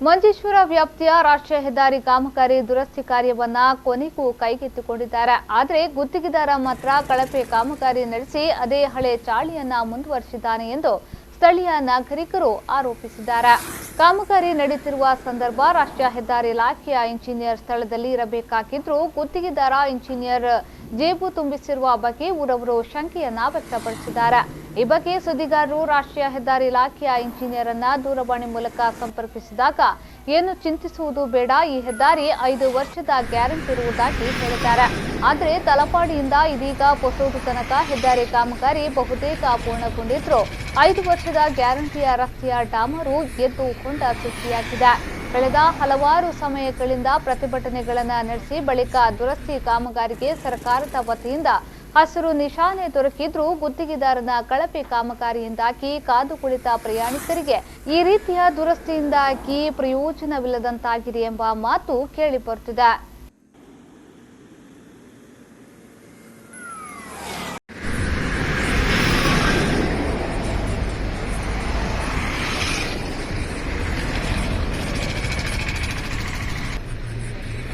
ಮಂಜೇಶ್ವರ ವ್ಯಾಪ್ತಿಯ ರಾಷ್ಟ್ರೀಯ ಹೆದ್ದಾರಿ ಕಾಮಗಾರಿ ದುರಸ್ತಿ ಕಾರ್ಯವನ್ನ ಕೊನೆಗೂ ಕೈಗೆತ್ತಿಕೊಂಡಿದ್ದಾರೆ. ಆದರೆ ಗುತ್ತಿಗೆದಾರ ಮಾತ್ರ ಕಳಪೆ ಕಾಮಗಾರಿ ನಡೆಸಿ ಅದೇ ಹಳೆ ಚಾಳಿಯನ್ನ ಮುಂದುವರಿಸಿದ್ದಾನೆ ಎಂದು ಸ್ಥಳೀಯ ನಾಗರಿಕರು ಆರೋಪಿಸಿದ್ದಾರೆ. ಕಾಮಗಾರಿ ನಡೆಯುತ್ತಿರುವ ಸಂದರ್ಭ ರಾಷ್ಟ್ರೀಯ ಹೆದ್ದಾರಿ ಇಲಾಖೆಯ ಇಂಜಿನಿಯರ್ ಸ್ಥಳದಲ್ಲಿ ಇರಬೇಕಾಗಿದ್ದರೂ ಗುತ್ತಿಗೆದಾರ ಇಂಜಿನಿಯರ್ ಜೇಬು ತುಂಬಿಸಿರುವ ಬಗ್ಗೆ ಊರವರು ಶಂಕೆಯನ್ನ ವ್ಯಕ್ತಪಡಿಸಿದ್ದಾರೆ. ಈ ಬಗ್ಗೆ ಸುದ್ದಿಗಾರರು ರಾಷ್ಟ್ರೀಯ ಹೆದ್ದಾರಿ ಇಲಾಖೆಯ ಇಂಜಿನಿಯರ್ ಅನ್ನ ದೂರವಾಣಿ ಮೂಲಕ ಸಂಪರ್ಕಿಸಿದಾಗ ಏನು ಚಿಂತಿಸುವುದು ಬೇಡ, ಈ ಹೆದ್ದಾರಿ 5 ವರ್ಷದ ಗ್ಯಾರಂಟಿ ಇರುವುದಾಗಿ ಹೇಳಿದ್ದಾರೆ. ಆದರೆ ತಲಪಾಡಿಯಿಂದ ಇದೀಗ ಹೊಸೂರು ತನಕ ಹೆದ್ದಾರಿ ಕಾಮಗಾರಿ ಬಹುತೇಕ ಪೂರ್ಣಗೊಂಡಿದ್ರು 5 ವರ್ಷದ ಗ್ಯಾರಂಟಿಯ ರಸ್ತೆಯ ಡಾಮರು ಎದ್ದು ಹೊಂಡ ಸೃಷ್ಟಿಯಾಗಿದೆ. ಕಳೆದ ಹಲವಾರು ಸಮಯಗಳಿಂದ ಪ್ರತಿಭಟನೆಗಳನ್ನು ನಡೆಸಿ ಬಳಿಕ ದುರಸ್ತಿ ಕಾಮಗಾರಿಗೆ ಸರ್ಕಾರದ ವತಿಯಿಂದ ಹಸಿರು ನಿಶಾನೆ ದೊರಕಿದ್ರೂ ಗುತ್ತಿಗೆದಾರನ ಕಳಪೆ ಕಾಮಗಾರಿಯಿಂದಾಗಿ ಕಾದು ಕುಳಿತ ಪ್ರಯಾಣಿಕರಿಗೆ ಈ ರೀತಿಯ ದುರಸ್ತಿಯಿಂದಾಗಿ ಪ್ರಯೋಜನವಿಲ್ಲದಂತಾಗಿದೆ ಎಂಬ ಮಾತು ಕೇಳಿಬರುತ್ತಿದೆ.